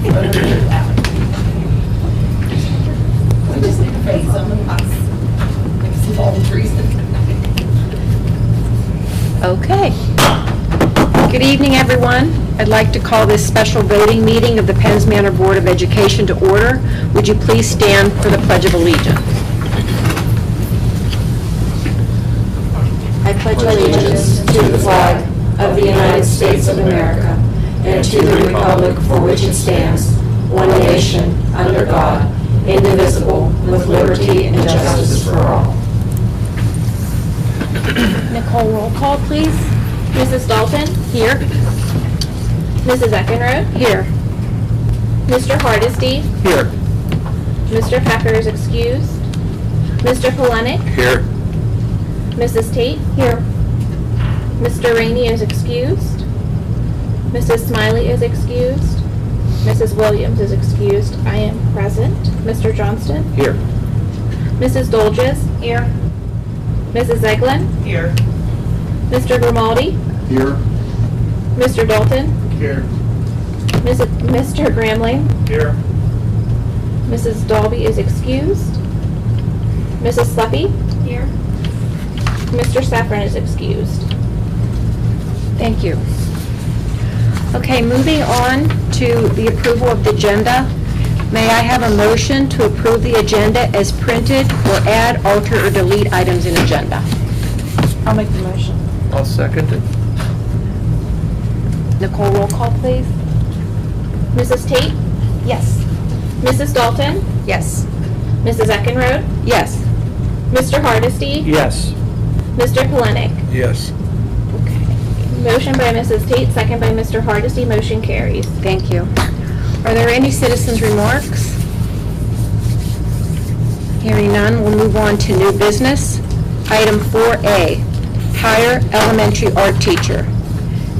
We just need to face them and pass. Make some palm trees. Okay. Good evening, everyone. I'd like to call this special voting meeting of the Penns Manor Board of Education to order. Would you please stand for the Pledge of Allegiance? I pledge allegiance to the flag of the United States of America and to the republic for which it stands, one nation, under God, indivisible, with liberty and justice for all. Nicole, roll call, please. Mrs. Dalton? Here. Mrs. Eckenrode? Here. Mr. Hardesty? Here. Mr. Packer is excused. Mr. Polenick? Here. Mrs. Tate? Here. Mr. Rainey is excused. Mrs. Smiley is excused. Mrs. Williams is excused. I am present. Mr. Johnston? Here. Mrs. Dolges? Here. Mrs. Eglin? Here. Mr. Grimaldi? Here. Mr. Dalton? Here. Mr. Gramling? Here. Mrs. Dalby is excused. Mrs. Sleppy? Here. Mr. Saffron is excused. Thank you. Okay, moving on to the approval of the agenda. May I have a motion to approve the agenda as printed or add, alter, or delete items in agenda? I'll make the motion. I'll second it. Nicole, roll call, please. Mrs. Tate? Yes. Mrs. Dalton? Yes. Mrs. Eckenrode? Yes. Mr. Hardesty? Yes. Mr. Polenick? Yes. Okay. Motion by Mrs. Tate, second by Mr. Hardesty. Motion carries. Thank you. Are there any citizens' remarks? Hearing none, we'll move on to new business. Item 4A, hire elementary art teacher.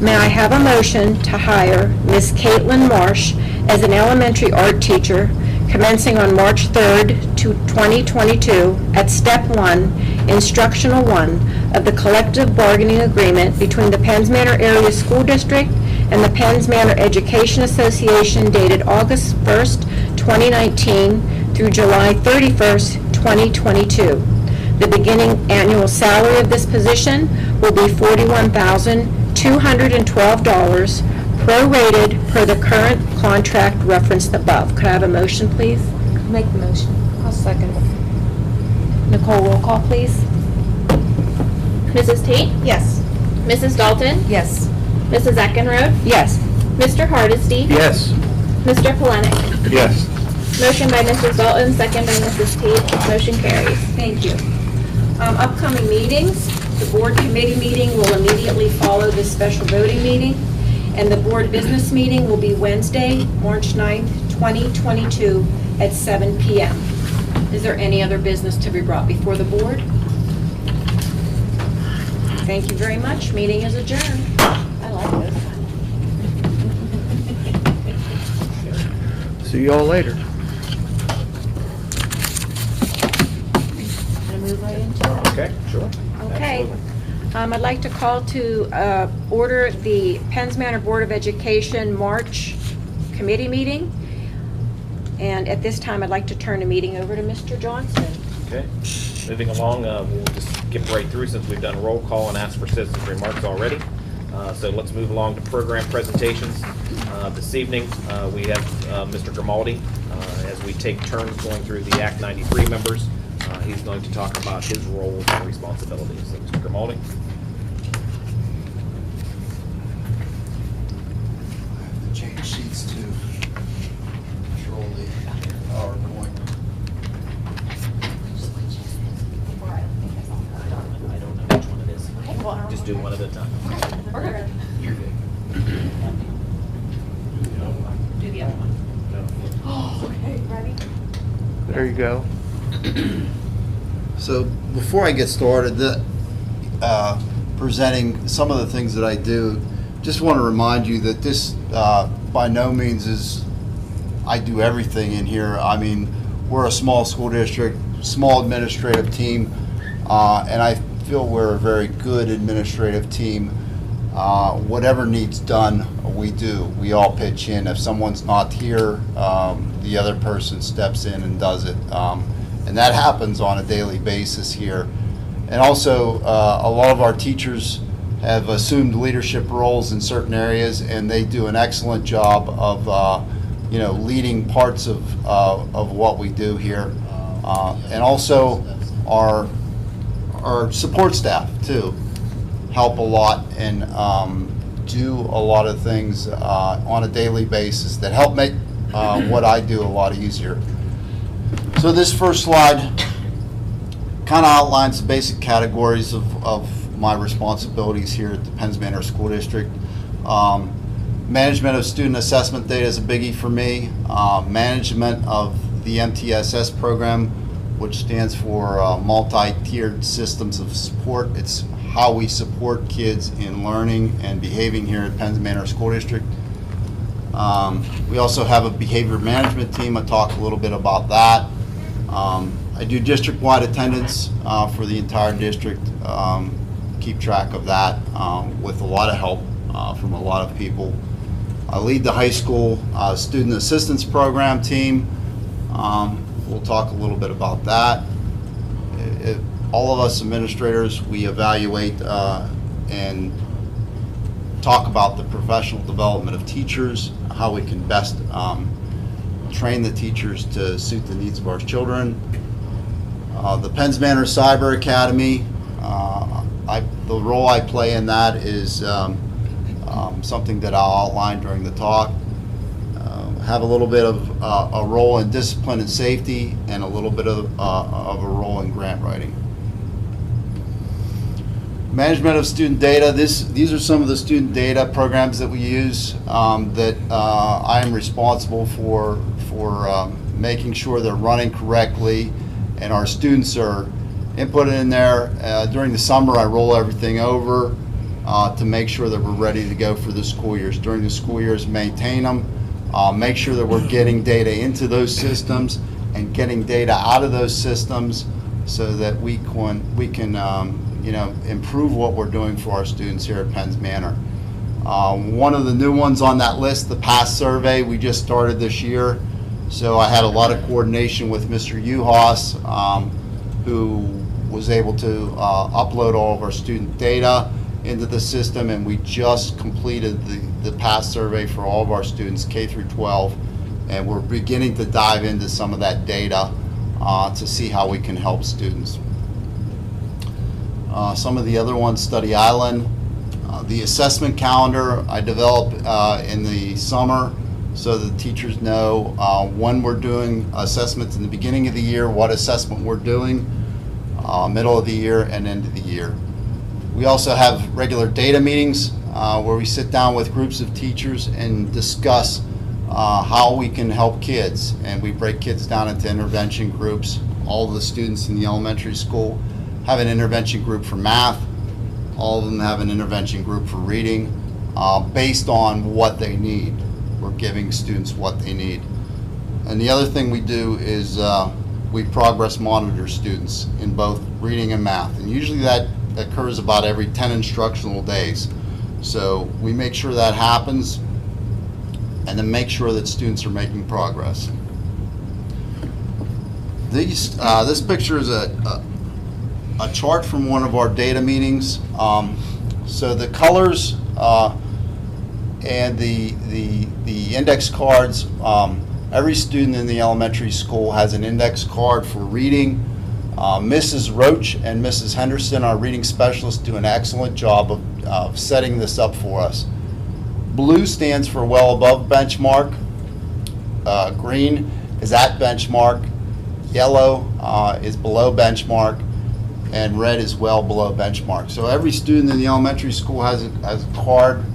May I have a motion to hire Ms. Caitlin Marsh as an elementary art teacher commencing on March 3rd, 2022 at Step 1, Instructional 1 of the collective bargaining agreement between the Penns Manor Area School District and the Penns Manor Education Association dated August 1st, 2019 through July 31st, 2022. The beginning annual salary of this position will be $41,212, prorated per the current contract referenced above. Could I have a motion, please? Make the motion. I'll second it. Nicole, roll call, please. Mrs. Tate? Yes. Mrs. Dalton? Yes. Mrs. Eckenrode? Yes. Mr. Hardesty? Yes. Mr. Polenick? Yes. Motion by Mrs. Dalton, second by Mrs. Tate. Motion carries. Thank you. Upcoming meetings, the board committee meeting will immediately follow this special voting meeting, and the board business meeting will be Wednesday, March 9th, 2022 at 7 p.m. Is there any other business to be brought before the board? Thank you very much. Meeting is adjourned. I like this. See you all later. Move right into it. Okay, sure. Okay. Absolutely. I'd like to call to order the Penns Manor Board of Education March committee meeting. And at this time, I'd like to turn the meeting over to Mr. Johnston. Okay, moving along, we'll just skip right through since we've done roll call and asked for citizens' remarks already. So let's move along to program presentations. This evening, we have Mr. Grimaldi, as we take turns going through the Act 93 members. He's going to talk about his roles and responsibilities. So, Mr. Grimaldi. I have to change sheets to control the PowerPoint. I don't know which one it is. Just do one at a time. You're good. Do the other one. Okay, ready? There you go. So before I get started, presenting some of the things that I do, just want to remind you that this by no means is I do everything in here. I mean, we're a small school district, small administrative team, and I feel we're a very good administrative team. Whatever needs done, we do. We all pitch in. If someone's not here, the other person steps in and does it. And that happens on a daily basis here. And also, a lot of our teachers have assumed leadership roles in certain areas, and they do an excellent job of leading parts of what we do here. And also, our support staff, too, help a lot and do a lot of things on a daily basis that help make what I do a lot easier. So this first slide kind of outlines the basic categories of my responsibilities here at the Penns Manor School District. Management of student assessment data is a biggie for me. Management of the MTSS program, which stands for multi-tiered systems of support. It's how we support kids in learning and behaving here at Penns Manor School District. We also have a behavior management team. I'll talk a little bit about that. I do district-wide attendance for the entire district, keep track of that with a lot of help from a lot of people. I lead the high school student assistance program team. We'll talk a little bit about that. All of us administrators, we evaluate and talk about the professional development of teachers, how we can best train the teachers to suit the needs of our children. The Penns Manor Cyber Academy, the role I play in that is something that I'll outline during the talk. Have a little bit of a role in discipline and safety, and a little bit of a role in grant writing. Management of student data. These are some of the student data programs that we use that I am responsible for making sure they're running correctly, and our students are inputted in there. During the summer, I roll everything over to make sure that we're ready to go for the school years. During the school years, maintain them, make sure that we're getting data into those systems and getting data out of those systems so that we can improve what we're doing for our students here at Penns Manor. One of the new ones on that list, the PASS survey, we just started this year. So I had a lot of coordination with Mr. Uhas, who was able to upload all of our student data into the system, and we just completed the PASS survey for all of our students, K through 12, and we're beginning to dive into some of that data to see how we can help students. Some of the other ones, Study Island, the assessment calendar I develop in the summer so the teachers know when we're doing assessments in the beginning of the year, what assessment we're doing, middle of the year, and end of the year. We also have regular data meetings where we sit down with groups of teachers and discuss how we can help kids, and we break kids down into intervention groups. All of the students in the elementary school have an intervention group for math. All of them have an intervention group for reading based on what they need. We're giving students what they need. And the other thing we do is we progress monitor students in both reading and math. And usually that occurs about every 10 instructional days. So we make sure that happens and then make sure that students are making progress. This picture is a chart from one of our data meetings. So the colors and the index cards, every student in the elementary school has an index card for reading. Mrs. Roach and Mrs. Henderson, our reading specialists, do an excellent job of setting this up for us. Blue stands for well above benchmark, green is at benchmark, yellow is below benchmark, and red is well below benchmark. So every student in the elementary school has a card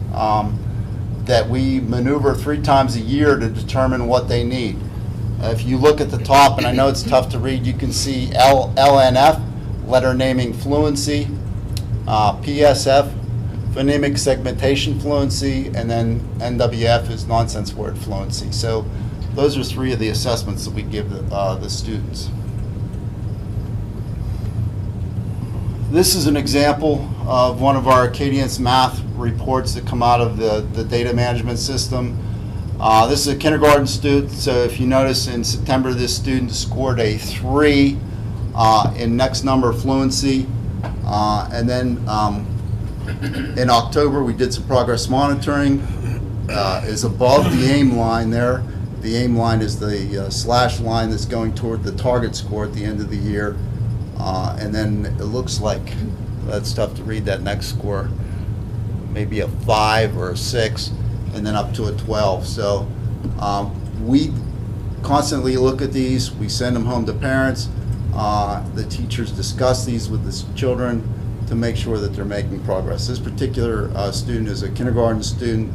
that we maneuver 3 times a year to determine what they need. If you look at the top, and I know it's tough to read, you can see LNF, letter naming fluency, PSF, phonemic segmentation fluency, and then NWF is nonsense word fluency. So those are 3 of the assessments that we give the students. This is an example of one of our Cadence math reports that come out of the data management system. This is a kindergarten student, so if you notice in September, this student scored a 3 in next number fluency. And then in October, we did some progress monitoring. Is above the aim line there. The aim line is the slash line that's going toward the target score at the end of the year. And then it looks like, that's tough to read, that next score, maybe a 5 or a 6, and then up to a 12. So we constantly look at these. We send them home to parents. The teachers discuss these with the children to make sure that they're making progress. This particular student is a kindergarten student,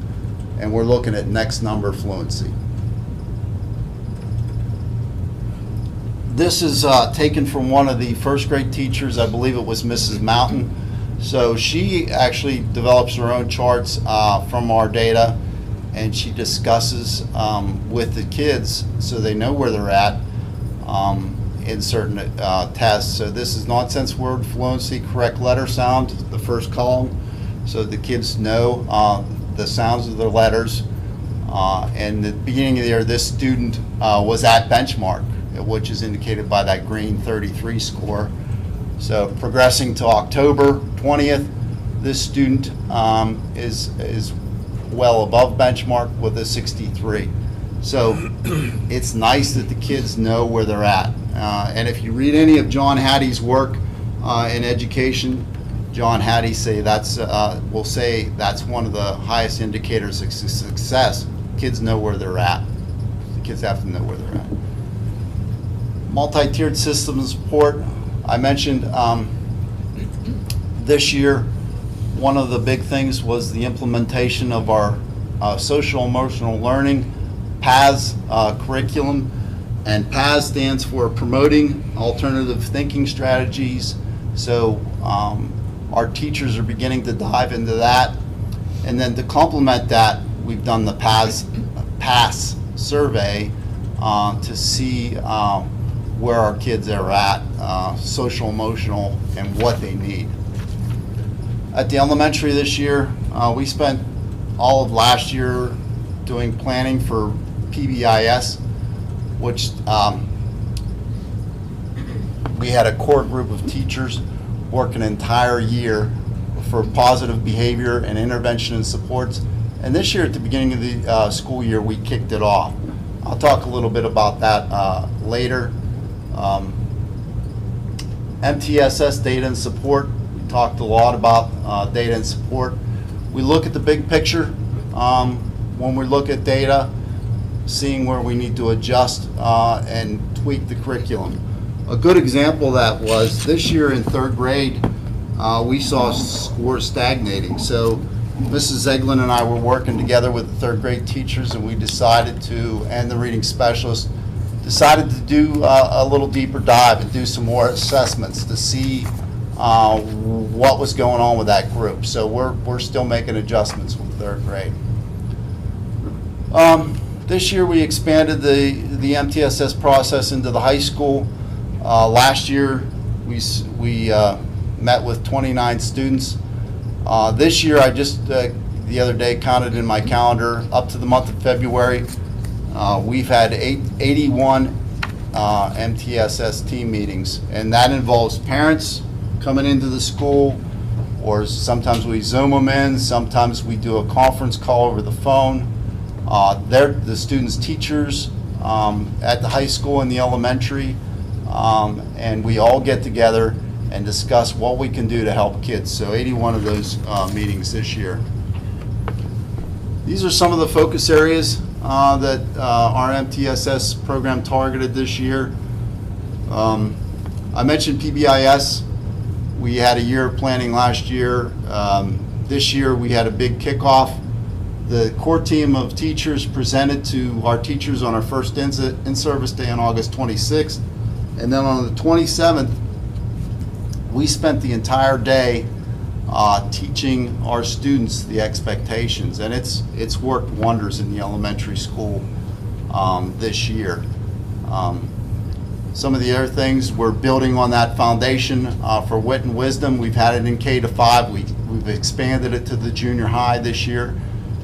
and we're looking at next number fluency. This is taken from one of the first grade teachers. I believe it was Mrs. Mountain. So she actually develops her own charts from our data, and she discusses with the kids so they know where they're at in certain tests. So this is nonsense word fluency, correct letter sound, the first column, so the kids know the sounds of the letters. And at the beginning of the year, this student was at benchmark, which is indicated by that green 33 score. So progressing to October 20th, this student is well above benchmark with a 63. So it's nice that the kids know where they're at. And if you read any of John Hattie's work in education, John Hattie will say that's one of the highest indicators of success. Kids know where they're at. The kids have to know where they're at. Multi-tiered systems support. I mentioned this year, one of the big things was the implementation of our social emotional learning PAS curriculum. And PAS stands for Promoting Alternative Thinking Strategies. So our teachers are beginning to dive into that. And then to complement that, we've done the PAS survey to see where our kids are at, social, emotional, and what they need. At the elementary this year, we spent all of last year doing planning for PBIS, which we had a core group of teachers work an entire year for positive behavior and intervention and supports. And this year, at the beginning of the school year, we kicked it off. I'll talk a little bit about that later. MTSS data and support. We talked a lot about data and support. We look at the big picture when we look at data, seeing where we need to adjust and tweak the curriculum. A good example of that was this year in third grade, we saw scores stagnating. So Mrs. Eglin and I were working together with the third grade teachers, and we decided to, and the reading specialist, decided to do a little deeper dive and do some more assessments to see what was going on with that group. So we're still making adjustments with third grade. This year we expanded the MTSS process into the high school. Last year we met with 29 students. This year I just the other day counted in my calendar up to the month of February. We've had 81 MTSS team meetings, and that involves parents coming into the school, or sometimes we Zoom them in, sometimes we do a conference call over the phone. They're the students' teachers at the high school and the elementary, and we all get together and discuss what we can do to help kids. So 81 of those meetings this year. These are some of the focus areas that our MTSS program targeted this year. I mentioned PBIS. We had a year of planning last year. This year we had a big kickoff. The core team of teachers presented to our teachers on our first in-service day on August 26th. And then on the 27th, we spent the entire day teaching our students the expectations, and it's worked wonders in the elementary school this year. Some of the other things, we're building on that foundation for wit and wisdom. We've had it in K-5. We We've expanded it to the junior high this year.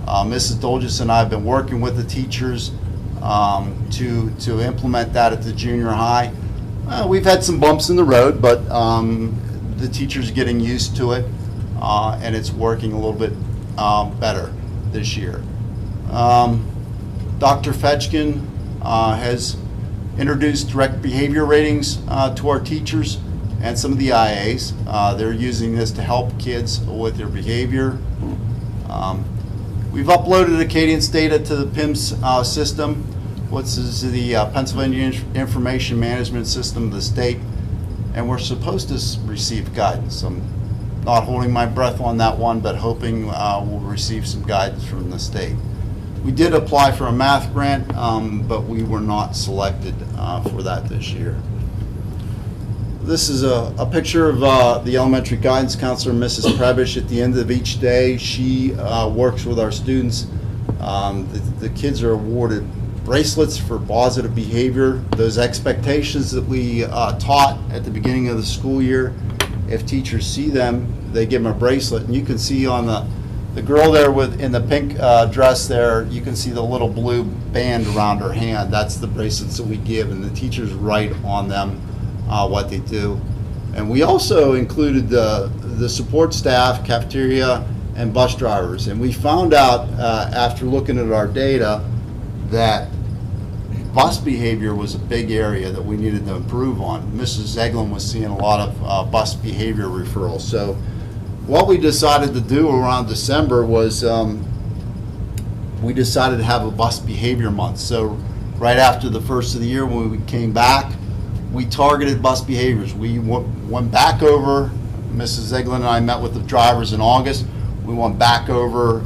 Mrs. Dolges and I have been working with the teachers to implement that at the junior high. We've had some bumps in the road, but the teachers are getting used to it, and it's working a little bit better this year. Dr. Fetchkin has introduced direct behavior ratings to our teachers and some of the IAs. They're using this to help kids with their behavior. We've uploaded the Cadence data to the PIMS system, which is the Pennsylvania Information Management System of the state, and we're supposed to receive guidance. I'm not holding my breath on that one, but hoping we'll receive some guidance from the state. We did apply for a math grant, but we were not selected for that this year. This is a picture of the elementary guidance counselor, Mrs. Prebish. At the end of each day, she works with our students. The kids are awarded bracelets for positive behavior. Those expectations that we taught at the beginning of the school year, if teachers see them, they give them a bracelet. And you can see on the girl there in the pink dress there, you can see the little blue band around her hand. That's the bracelets that we give, and the teachers write on them what they do. And we also included the support staff, cafeteria, and bus drivers. And we found out after looking at our data that bus behavior was a big area that we needed to improve on. Mrs. Zeglin was seeing a lot of bus behavior referrals. So what we decided to do around December was we decided to have a bus behavior month. So right after the first of the year when we came back, we targeted bus behaviors. We went back over, Mrs. Zeglin and I met with the drivers in August. We went back over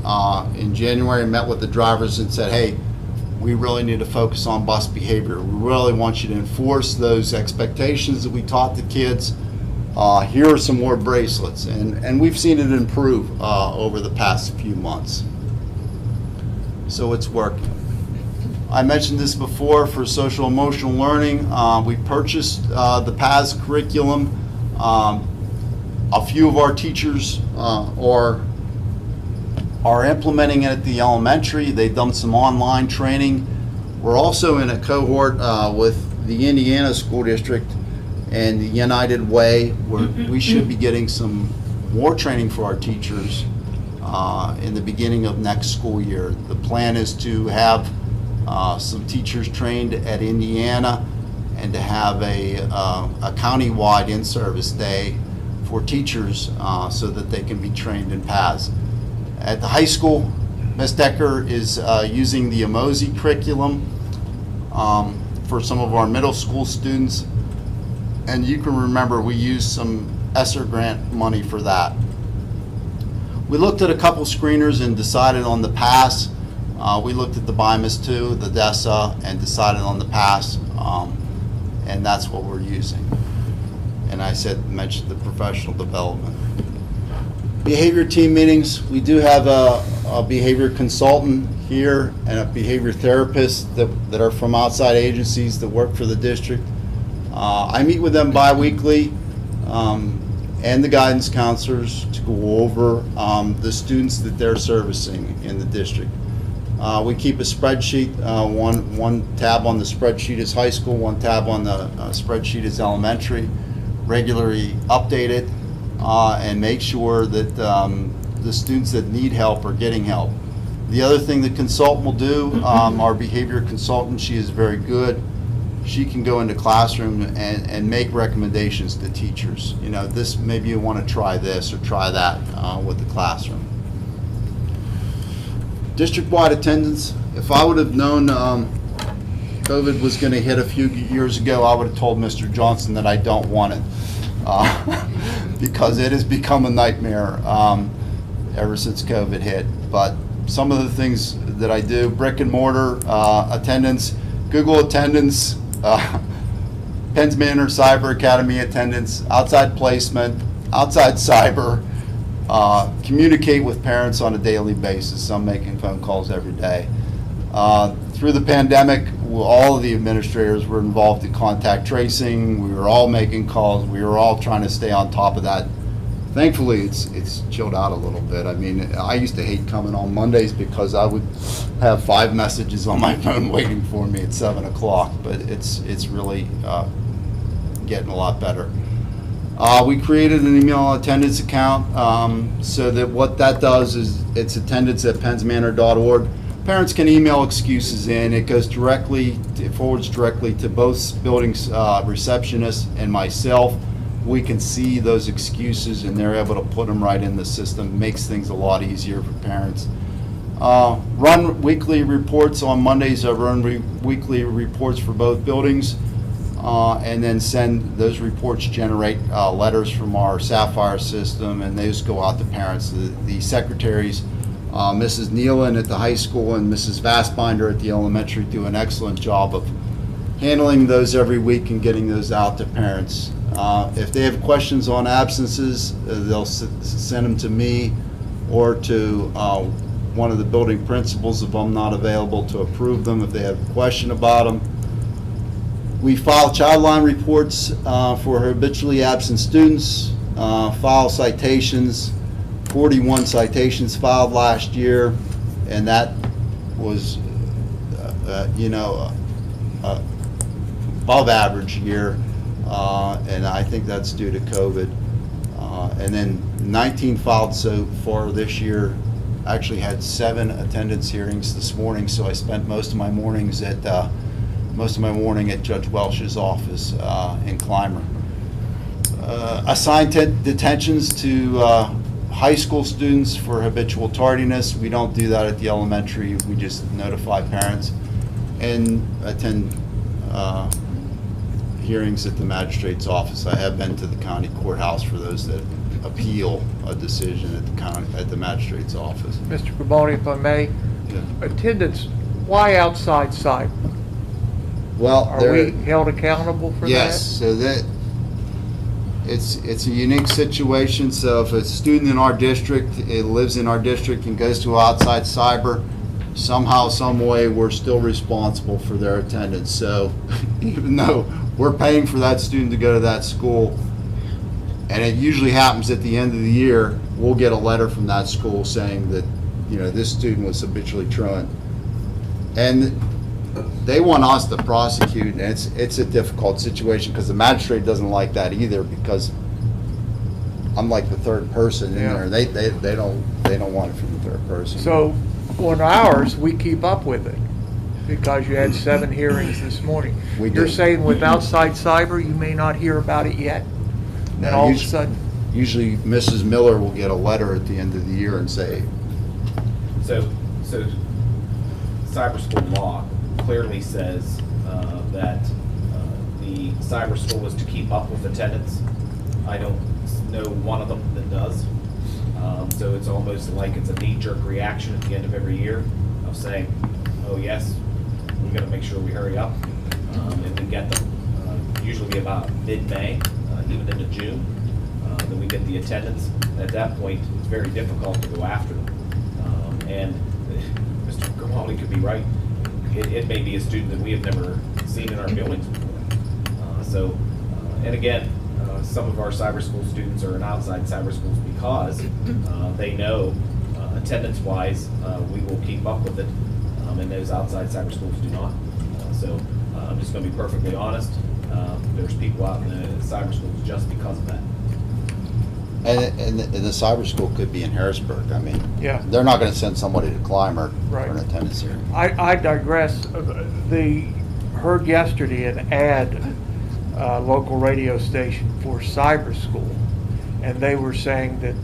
in January and met with the drivers and said, hey, we really need to focus on bus behavior. We really want you to enforce those expectations that we taught the kids. Here are some more bracelets, and we've seen it improve over the past few months. So it's working. I mentioned this before for social emotional learning. We purchased the PAS curriculum. A few of our teachers are implementing it at the elementary. They've done some online training. We're also in a cohort with the Indiana School District and the United Way, where we should be getting some more training for our teachers in the beginning of next school year. The plan is to have some teachers trained at Indiana and to have a county-wide in-service day for teachers so that they can be trained in PAS. At the high school, Ms. Decker is using the Emozi curriculum for some of our middle school students. And you can remember we used some ESSER grant money for that. We looked at a couple screeners and decided on the PAS. We looked at the BIMAS2, the DESA, and decided on the PAS, and that's what we're using. And I mentioned the professional development. Behavior team meetings, we do have a behavior consultant here and a behavior therapist that are from outside agencies that work for the district. I meet with them bi-weekly and the guidance counselors to go over the students that they're servicing in the district. We keep a spreadsheet. One tab on the spreadsheet is high school, one tab on the spreadsheet is elementary. Regularly update it and make sure that the students that need help are getting help. The other thing the consultant will do, our behavior consultant, she is very good. She can go into classroom and make recommendations to teachers. You know, this, maybe you want to try this or try that with the classroom. District-wide attendance, if I would have known COVID was going to hit a few years ago, I would have told Mr. Johnson that I don't want it because it has become a nightmare ever since COVID hit. But some of the things that I do, brick and mortar attendance, Google attendance, Penns Manor Cyber Academy attendance, outside placement, outside cyber, communicate with parents on a daily basis. I'm making phone calls every day. Through the pandemic, all of the administrators were involved in contact tracing. We were all making calls. We were all trying to stay on top of that Thankfully, it's chilled out a little bit. I mean, I used to hate coming on Mondays because I would have 5 messages on my phone waiting for me at 7 o'clock, but it's really getting a lot better. We created an email attendance account, so that what that does is it's attendance@pennsmanor.org. Parents can email excuses in. It goes directly, it forwards directly to both buildings receptionists and myself. We can see those excuses and they're able to put them right in the system. Makes things a lot easier for parents. Run weekly reports on Mondays. I run weekly reports for both buildings, and then send those reports, generate letters from our Sapphire system, and those go out to parents. The secretaries, Mrs. Nealon at the high school and Mrs. Vastbinder at the elementary, do an excellent job of handling those every week and getting those out to parents. If they have questions on absences, they'll send them to me or to one of the building principals if I'm not available to approve them if they have a question about them. We file child line reports for habitually absent students, file citations, 41 citations filed last year, and that was, above average year. And I think that's due to COVID. And then 19 filed so far this year. Actually had 7 attendance hearings this morning, so I spent most of my morning at Judge Welch's office in Clymer. Assigned detentions to high school students for habitual tardiness. We don't do that at the elementary. We just notify parents, and attend hearings at the magistrate's office. I have been to the county courthouse for those that appeal a decision at the magistrate's office. Mr. Gaboni, if I may, Yeah. attendance, why outside cyber? Well, Are we held accountable for yes, that? so that it's a unique situation. So if a student in our district, it lives in our district and goes to outside cyber, somehow, some way, we're still responsible for their attendance. So even though we're paying for that student to go to that school, and it usually happens at the end of the year, we'll get a letter from that school saying that, this student was habitually truant. And they want us to prosecute, and it's a difficult situation because the magistrate doesn't like that either, because I'm like the third person in Yeah. there. They don't want it from the third person. So on ours, we keep up with it because you had 7 hearings this morning. We You're did. saying with outside cyber, you may not hear about it yet? Now, And all of a sudden, usually Mrs. Miller will get a letter at the end of the year and say, So cyber school law clearly says that the cyber school is to keep up with attendance. I don't know one of them that does. So it's almost like it's a knee-jerk reaction at the end of every year of saying, oh yes, we're gonna make sure we hurry up and we get them. Usually about mid-May, even into June, then we get the attendance. At that point, it's very difficult to go after them. And Mr. Grimaldi could be right. It may be a student that we have never seen in our buildings before. And again, some of our cyber school students are in outside cyber schools because they know attendance-wise we will keep up with it, and those outside cyber schools do not. I'm just going to be perfectly honest. There's people out in the cyber schools just because of that. and the cyber school could be in Harrisburg. I mean, Yeah. they're not going to send somebody to Clymer Right. for an attendance hearing. I digress. Heard yesterday an ad, local radio station for cyber school, and they were saying that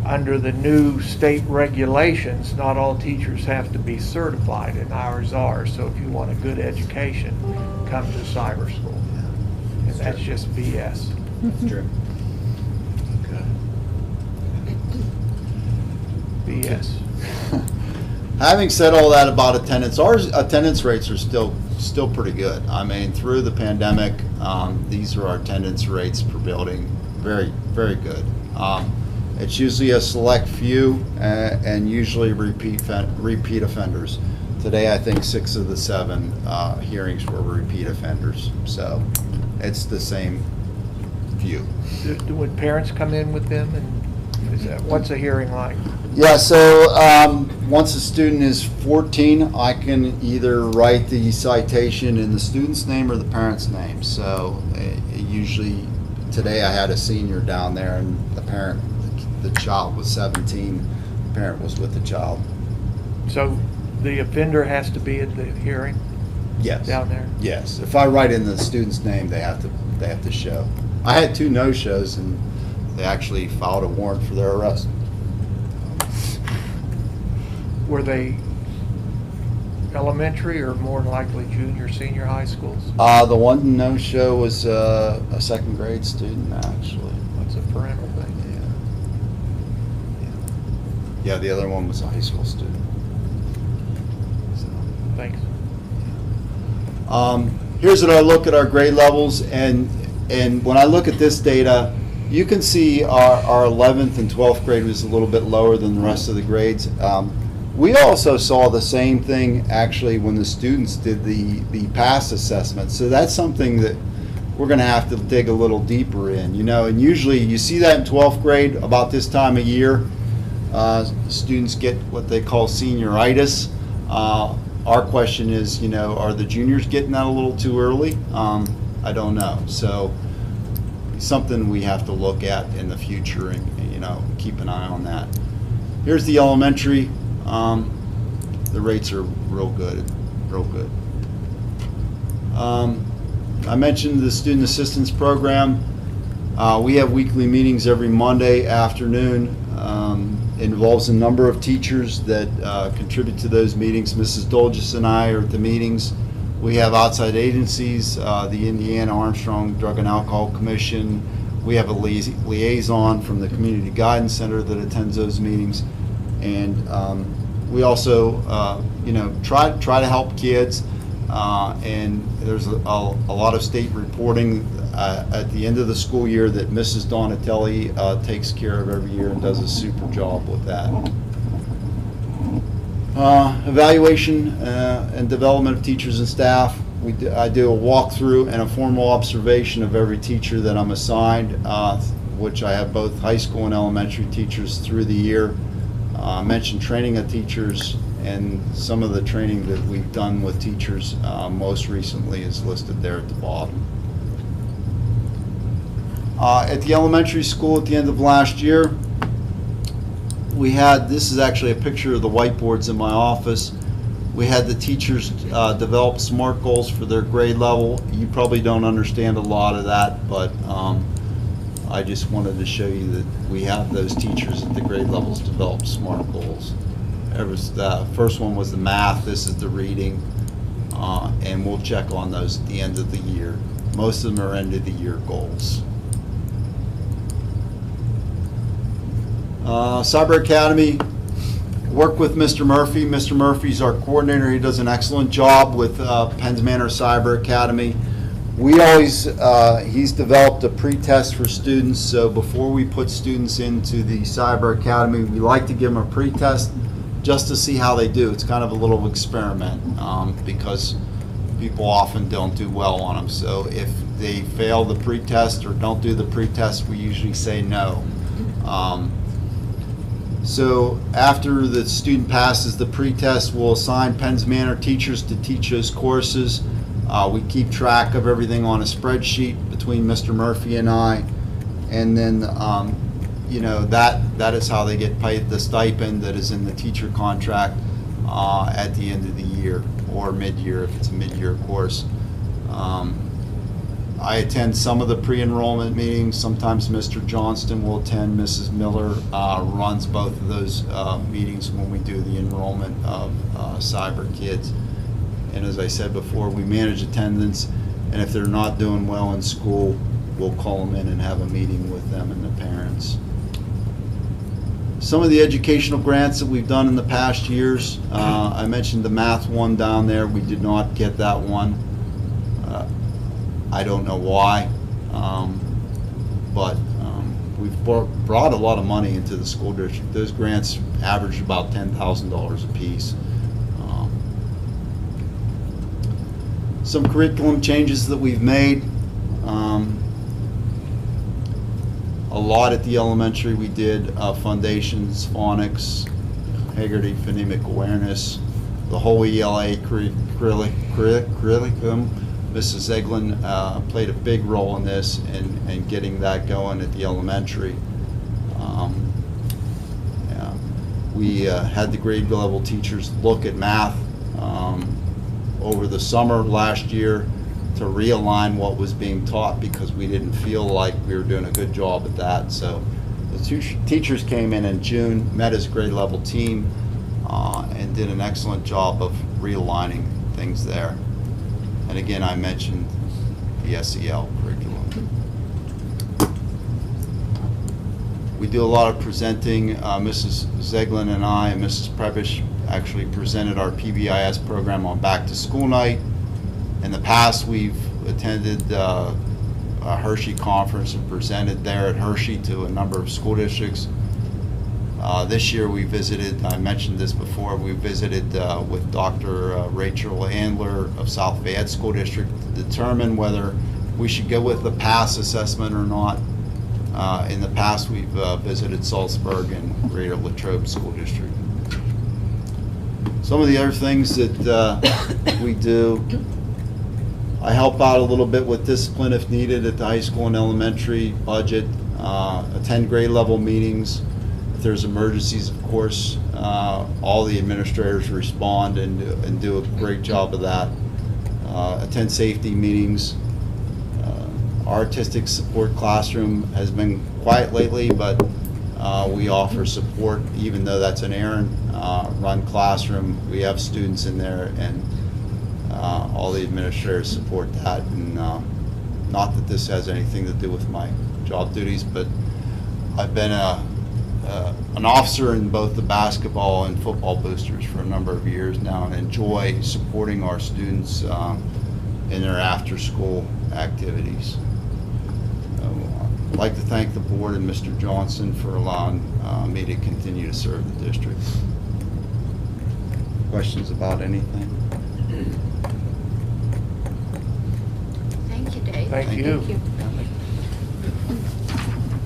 under the new state regulations, not all teachers have to be certified, and ours are. So if you want a good education, come to cyber school. And that's just BS. That's true. BS. Having said all that about attendance, our attendance rates are still pretty good. I mean, through the pandemic, these are our attendance rates per building, very, very good. It's usually a select few and usually repeat offenders. Today, I think 6 of the 7 hearings were repeat offenders. So it's the same few. Would parents come in with them, and what's a hearing like? Yeah, so once a student is 14, I can either write the citation in the student's name or the parent's name. So usually, today I had a senior down there, and the child was 17, the parent was with the child. So the offender has to be at the hearing Yes. down there? Yes. If I write in the student's name, they have to show. I had 2 no-shows, and they actually filed a warrant for their arrest. Were they elementary or more than likely junior, senior high schools? The one no-show was a 2nd grade student, actually. That's a parental thing. Yeah, the other one was a high school student. So, Thanks. here's what I look at our grade levels, and when I look at this data, you can see our 11th and 12th grade was a little bit lower than the rest of the grades. We also saw the same thing actually when the students did the pass assessment. So that's something that we're going to have to dig a little deeper in, you know. And usually you see that in 12th grade about this time of year. Students get what they call senioritis. Our question is, you know, are the juniors getting that a little too early? I don't know. So something we have to look at in the future and, you know, keep an eye on that. Here's the elementary. The rates are real good, real good. I mentioned the Student Assistance Program. We have weekly meetings every Monday afternoon. It involves a number of teachers that contribute to those meetings. Mrs. Dolges and I are at the meetings. We have outside agencies, the Indiana Armstrong Drug and Alcohol Commission. We have a liaison from the Community Guidance Center that attends those meetings. And we also, you know, try to help kids. And there's a lot of state reporting at the end of the school year that Mrs. Donatelli takes care of every year and does a super job with that. Evaluation and development of teachers and staff. I do a walkthrough and a formal observation of every teacher that I'm assigned, which I have both high school and elementary teachers through the year. I mentioned training of teachers, and some of the training that we've done with teachers most recently is listed there at the bottom. At the elementary school at the end of last year, we had, this is actually a picture of the whiteboards in my office. We had the teachers develop SMART goals for their grade level. You probably don't understand a lot of that, but I just wanted to show you that we have those teachers at the grade levels develop SMART goals. The first one was the math, this is the reading, and we'll check on those at the end of the year. Most of them are end of the year goals. Cyber Academy, work with Mr. Murphy. Mr. Murphy's our coordinator. He does an excellent job with Penns Manor Cyber Academy. We always, he's developed a pre-test for students, so before we put students into the Cyber Academy, we like to give them a pre-test just to see how they do. It's kind of a little experiment because people often don't do well on them. So if they fail the pre-test or don't do the pre-test, we usually say no. So after the student passes the pre-test, we'll assign Penns Manor teachers to teach those courses. We keep track of everything on a spreadsheet between Mr. Murphy and I, and then you know, that is how they get paid the stipend that is in the teacher contract at the end of the year or mid-year if it's a mid-year course. I attend some of the pre-enrollment meetings. Sometimes Mr. Johnston will attend. Mrs. Miller runs both of those meetings when we do the enrollment of cyber kids. And as I said before, we manage attendance, and if they're not doing well in school, we'll call them in and have a meeting with them and the parents. Some of the educational grants that we've done in the past years, I mentioned the math one down there. We did not get that one. I don't know why, but we've brought a lot of money into the school district. Those grants average about $10,000 a piece. Some curriculum changes that we've made. A lot at the elementary we did, foundations, phonics, Haggerty, phonemic awareness, the whole ELA curriculum. Mrs. Eglin played a big role in this and getting that going at the elementary. Yeah. We had the grade level teachers look at math over the summer last year to realign what was being taught because we didn't feel like we were doing a good job at that. So the teachers came in June, met as a grade level team, and did an excellent job of realigning things there. And again, I mentioned the SEL curriculum. We do a lot of presenting. Mrs. Zeglin and I and Mrs. Prebish actually presented our PBIS program on back to school night. In the past, we've attended a Hershey conference and presented there at Hershey to a number of school districts. This year we visited, I mentioned this before, we visited with Dr. Rachel Andler of South Fayette School District to determine whether we should go with the PASS assessment or not. In the past, we've visited Salzburg and Greater Latrobe School District. Some of the other things that we do, I help out a little bit with discipline if needed at the high school and elementary budget, attend grade level meetings. If there's emergencies, of course, all the administrators respond and do a great job of that. Attend safety meetings. Our artistic support classroom has been quiet lately, but we offer support even though that's an errand-run classroom. We have students in there, and all the administrators support that. And not that this has anything to do with my job duties, but I've been an officer in both the basketball and football boosters for a number of years now, and enjoy supporting our students in their after-school activities. I'd like to thank the board and Mr. Johnson for allowing me to continue to serve the district. Questions about anything? Thank you, Dave. Thank you. Thank you.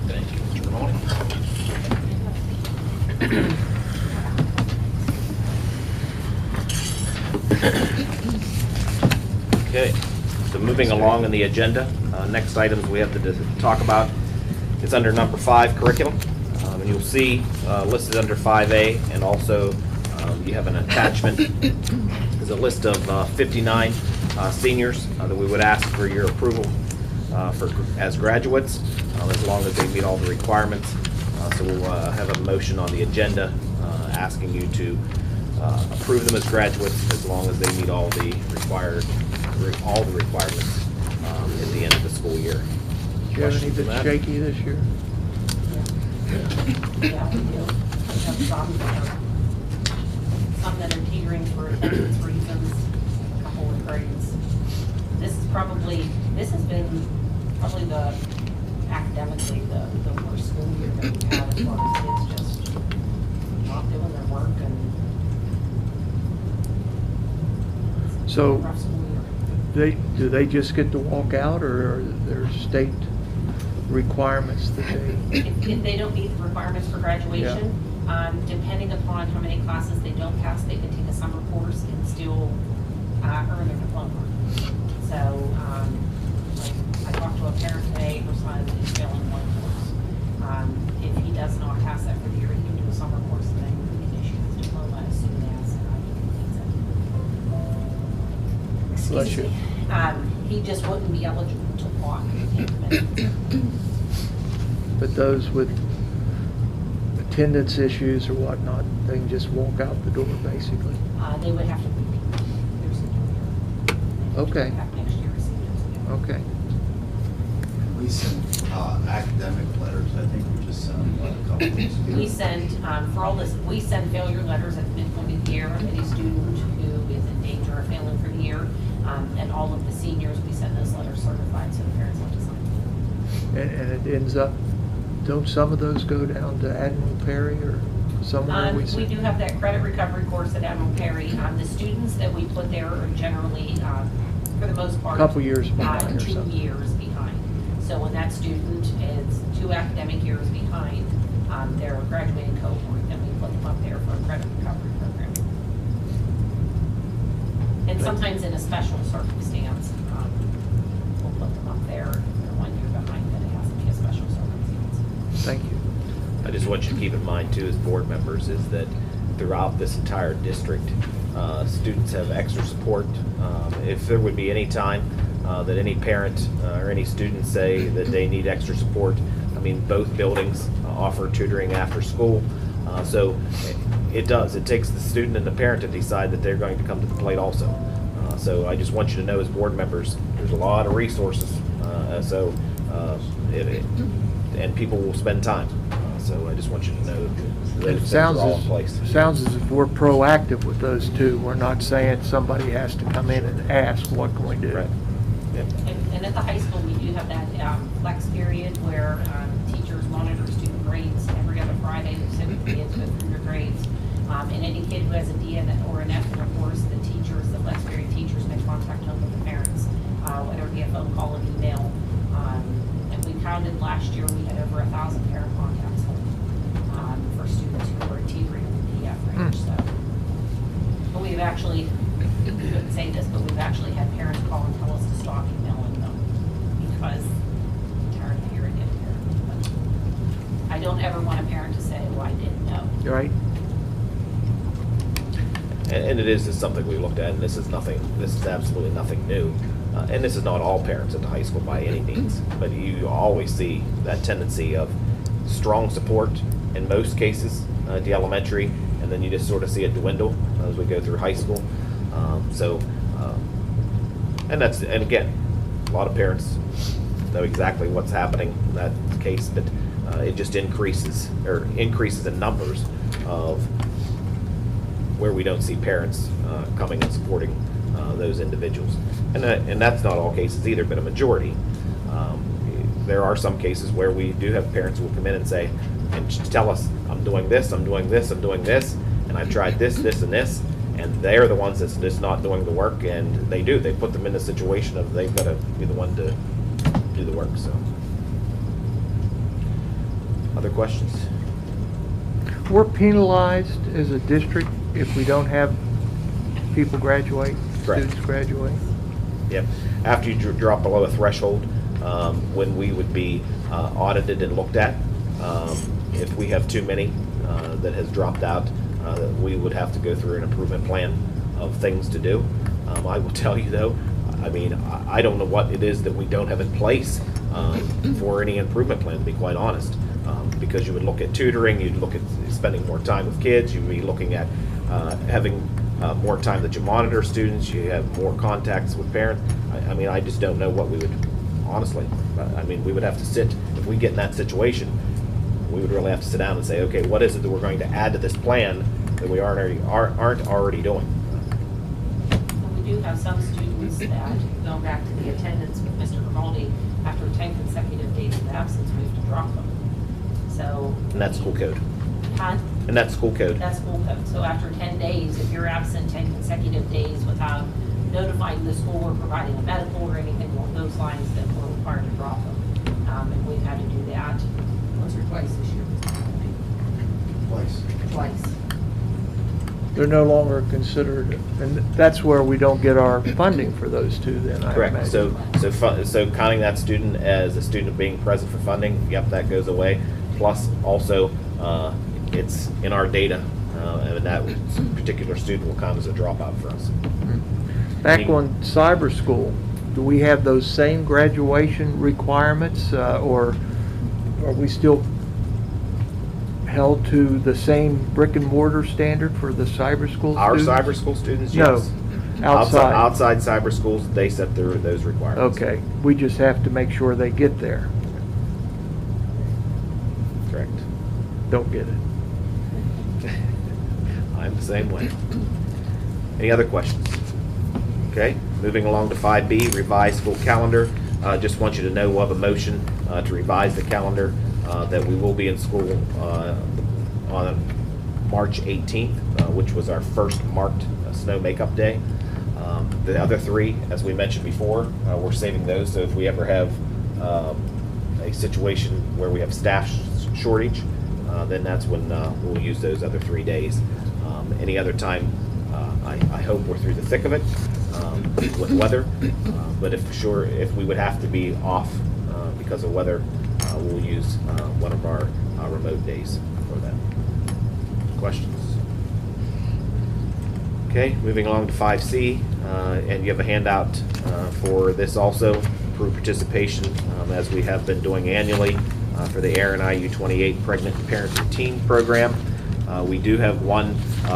Thank you, Mr. Ramone. Okay, so moving along in the agenda, next items we have to talk about is under number 5, curriculum. And you'll see listed under 5A, and also you have an attachment. There's a list of 59 seniors that we would ask for your approval as graduates, as long as they meet all the requirements. So we'll have a motion on the agenda asking you to approve them as graduates as long as they meet all the requirements at the end of the school year. Do you have any that's shaky this year? Yeah, we do. We have some that are teetering for attendance reasons, a couple of grades. This has been probably academically the worst school year that we've had, as far as kids just not doing their work, and it's So- a rough school year. Do they just get to walk out, or are there state requirements that they? If they don't meet the requirements for graduation, depending upon how many classes they don't pass, they can take a summer course and still earn their diploma. So, like, I talked to a parent today, her son is failing one course. If he does not pass that for the year, he can do a summer course, and then we can issue his diploma as soon as he completes it. Bless Excuse you. me. He just wouldn't be eligible to walk in the minute. But those with attendance issues or whatnot, they can just walk out the door, basically. They would have to repeat their senior year. Okay. Have next year as seniors again. Okay. We send academic letters. I think we just sent them a couple weeks ago. We send, for all this, we send failure letters at the midpoint of the year, any student who is in danger of failing for the year, and all of the seniors, we send those letters certified so the parents have to sign. And it ends up, don't some of those go down to Admiral Perry or somewhere? We do have that credit recovery course at Admiral Perry. The students that we put there are generally, for the most part, Couple years behind or 2 something. years behind. So when that student is 2 academic years behind their graduating cohort, then we put them up there for a credit recovery program. And sometimes in a special circumstance, we'll put them up there. If they're 1 year behind, then it has to be a special circumstance. Thank you. I just want you to keep in mind too, as board members, is that throughout this entire district, students have extra support. If there would be any time that any parent or any student say that they need extra support, I mean, both buildings offer tutoring after school. So it does. It takes the student and the parent to decide that they're going to come to the plate also. So I just want you to know as board members, there's a lot of resources. And people will spend time. So I just want you to know that those It things are all in sounds place. as if we're proactive with those two. We're not saying somebody has to come in and ask, what can we do? Right. Yeah. And at the high school, we do have that flex period where teachers monitor student grades every other Friday, so kids go through their grades. And any kid who has a D or an F in a course, the flex period teachers make contact home with the parents, whether it be a phone call or email. And we counted last year, we had over 1,000 parent contacts for students who were teetering in the PF range. So, but we've actually, we couldn't say this, but we've actually had parents call and tell us to stop emailing them because they're tired of hearing it here. But I don't ever want a parent to say, well, I didn't know. Right? And it is something we looked at, and this is absolutely nothing new. And this is not all parents at the high school by any means, but you always see that tendency of strong support in most cases at the elementary, and then you just sort of see it dwindle as we go through high school. And again, a lot of parents know exactly what's happening in that case, but it just increases in numbers of where we don't see parents coming and supporting those individuals. And that's not all cases either, but a majority. There are some cases where we do have parents who will come in and say, and tell us, I'm doing this, I'm doing this, I'm doing this, and I've tried this, this, and this, and they're the ones that's just not doing the work, and they put them in the situation of they've got to be the one to do the work, so. Other questions? We're penalized as a district if we don't have people graduate, Correct. students graduate. Yep. After you drop below a threshold, when we would be audited and looked at, if we have too many that has dropped out, we would have to go through an improvement plan of things to do. I will tell you though, I mean, I don't know what it is that we don't have in place for any improvement plan, to be quite honest. Because you would look at tutoring, you'd look at spending more time with kids, you'd be looking at having more time that you monitor students, you have more contacts with parents. I mean, I just don't know what we would, honestly. I mean, we would have to sit, if we get in that situation, we would really have to sit down and say, okay, what is it that we're going to add to this plan that we aren't already doing? We do have some students that, going back to the attendance with Mr. Grimaldi, after 10 consecutive days of absence, we have to drop them. So. And that's school code. Huh? And that's school code. That's school code. So after 10 days, if you're absent 10 consecutive days without notifying the school or providing a medical or anything along those lines, then we're required to drop them. And we've had to do that once or twice this year. Twice. They're no longer considered, and that's where we don't get our funding for those two then, I Correct. imagine. So counting that student as a student being present for funding, yep, that goes away. Plus, also, it's in our data, and that particular student will count as a dropout for us. Back on cyber school, do we have those same graduation requirements, or are we still held to the same brick and mortar standard for the cyber school Our students? cyber school students, No, yes. outside. Outside cyber schools, they set those requirements. Okay, we just have to make sure they get there. Correct. Don't get it. I'm the same way. Any other questions? Okay, moving along to 5B, revised school calendar. Just want you to know we'll have a motion to revise the calendar, that we will be in school on March 18th, which was our first marked snow makeup day. The other three, as we mentioned before, we're saving those, so if we ever have a situation where we have staff shortage, then that's when we'll use those other 3 days. Any other time, I hope we're through the thick of it with weather, but if we would have to be off because of weather, we'll use one of our remote days for that. Questions? Okay, moving along to 5C, and you have a handout for this also, approved participation as we have been doing annually for the ARIN IU28 Pregnant Parent and Teen Program. We do have one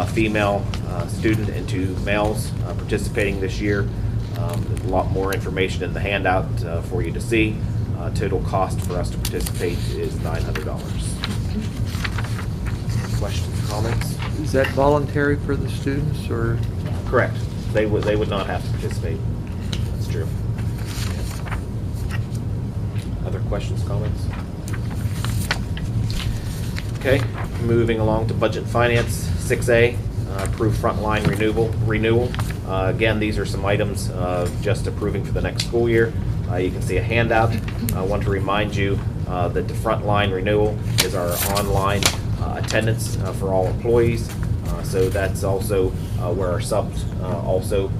female student and 2 males participating this year. There's a lot more information in the handout for you to see. Total cost for us to participate is $900. Questions, comments? Is that voluntary for the students, or? Correct. They would not have to participate. That's true. Other questions, comments? Okay, moving along to budget and finance, 6A, approve Frontline renewal. Again, these are some items just approving for the next school year. You can see a handout. I want to remind you that the Frontline renewal is our online attendance for all employees. So that's also where our subs also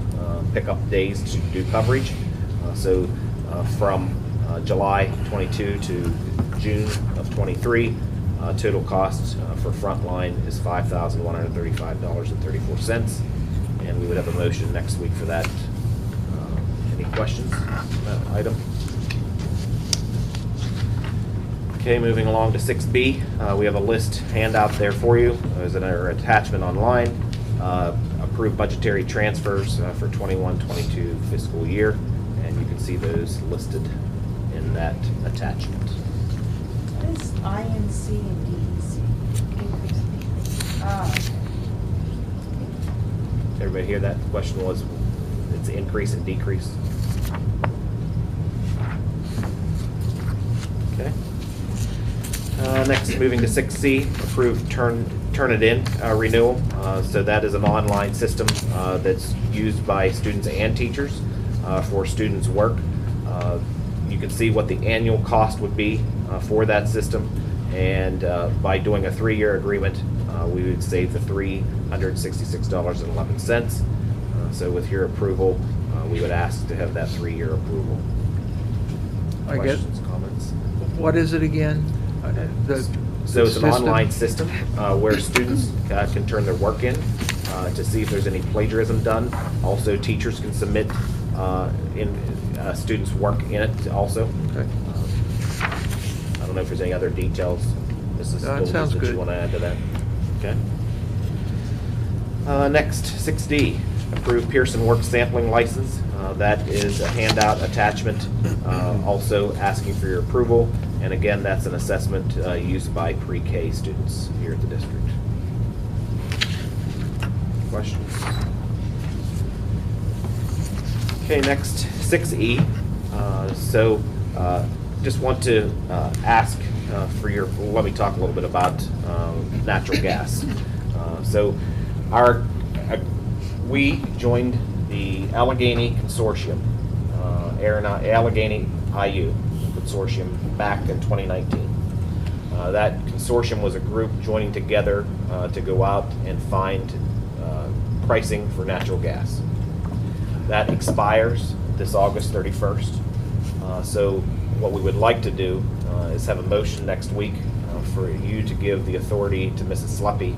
pick up days to do coverage. So from July 22 to June of 23, total cost for Frontline is $5,135.34, and we would have a motion next week for that. Any questions on that item? Okay, moving along to 6B, we have a list handout there for you. There's another attachment online. Approved budgetary transfers for 21-22 fiscal year, and you can see those listed in that attachment. What is INC and DEC? Everybody hear that? The question was, it's increase and decrease. Okay. Next, moving to 6C, approved Turnitin renewal. So that is an online system that's used by students and teachers for students' work. You can see what the annual cost would be for that system, and by doing a 3-year agreement, we would save the $366.11. So with your approval, we would ask to have that 3-year approval. Questions, comments? What is it again? So it's an online system where students can turn their work in to see if there's any plagiarism done. Also, teachers can submit students' work in it also. Okay. I don't know if there's any other details, Mrs. No, it sounds that good. you want to add to that. Okay. Next, 6D, approved Pearson Work Sampling License. That is a handout attachment, also asking for your approval. And again, that's an assessment used by pre-K students here at the district. Questions? Okay, next, 6E. Just want to ask let me talk a little bit about natural gas. We joined the Allegheny Consortium, Allegheny IU Consortium back in 2019. That consortium was a group joining together to go out and find pricing for natural gas. That expires this August 31st. So what we would like to do is have a motion next week for you to give the authority to Mrs. Sleppy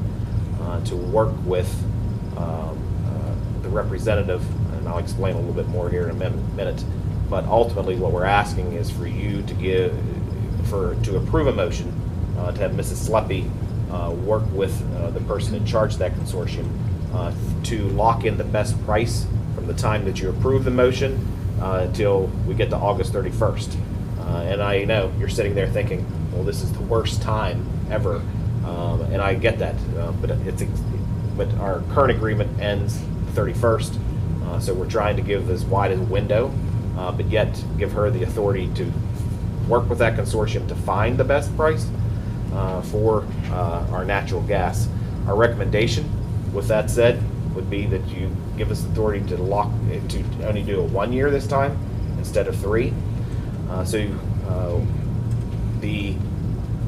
to work with the representative, and I'll explain a little bit more here in a minute. But ultimately, what we're asking is for you to approve a motion to have Mrs. Sleppy work with the person in charge of that consortium to lock in the best price from the time that you approve the motion until we get to August 31st. And I know you're sitting there thinking, well, this is the worst time ever, and I get that, but our current agreement ends the 31st, so we're trying to give as wide a window, but yet give her the authority to work with that consortium to find the best price for our natural gas. Our recommendation, with that said, would be that you give us authority to only do a 1 year this time instead of 3. the